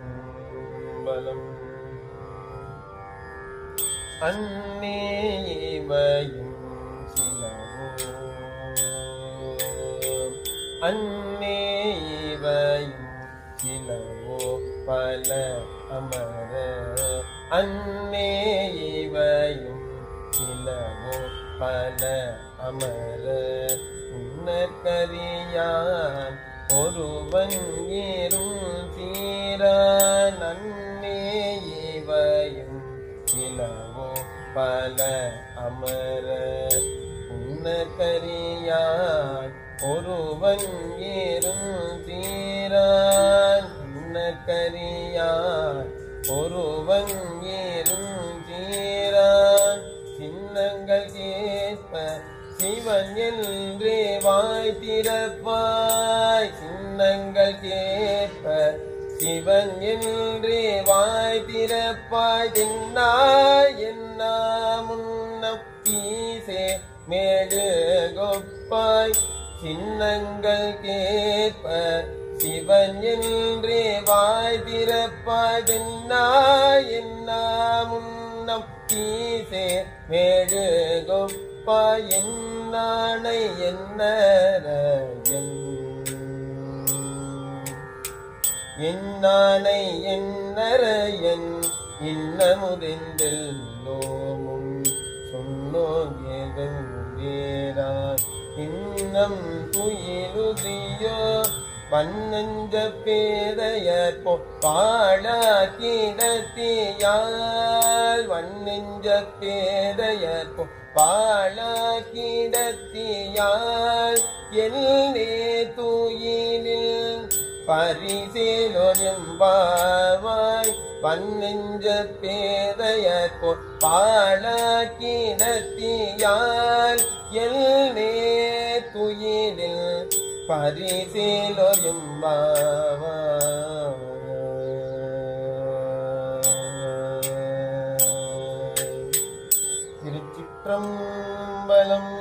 திருச்சிற்றம்பலம். அன்னே இவையும் சிலவோ, அன்னே இவையும் சிலவோ பல அமர, அன்னே இவையும் சிலவோ பல அமர. உன்னற்கரியான் ஒருவன் ஏறும் சீரான், அன்னே இவையும் சிலவோ பல அமர. உன்னற்கரியான் ஒருவன் ஏறும் சீரான், உன்னற்கரியான் ஒருவன் ஏறும் சீரான். சின்னங்கள் கேட்ப சிவன் என்றே வாய் திறப்பாய், சின்னங்கள் கேட்ப சிவன் என்றே வாய் திறப்பாய். தின்னாய் என்னா முன்னம் பீசே மேடு கொப்பாய், சின்னங்கள் கேட்ப சிவன் என்றே வாய் திறப்பாய். தின்னாய் என்னா முன்னம் பீசே மேடு கொப்பாய். என்னானை என்னர என்னானை என்னர என் இன்னமுதென்றெல்லோமும் சொன்னோகேராய். இன்னம் துயிலுதியோ பன்னஞ்ச பேதையர் பாழாக்கிடத்தியால், வன்னெஞ்ச பேதையர் பாழாக்கிடத்தியால். எல்லே துயிலில் பரிசேலொரும்பாவாய், வன்னெஞ்ச பேதையர் பாழாக்கிடத்தியால். எல்லே துயிலில் பரிசேலொரும்பாவாய். திருச்சிற்றம்பலம்.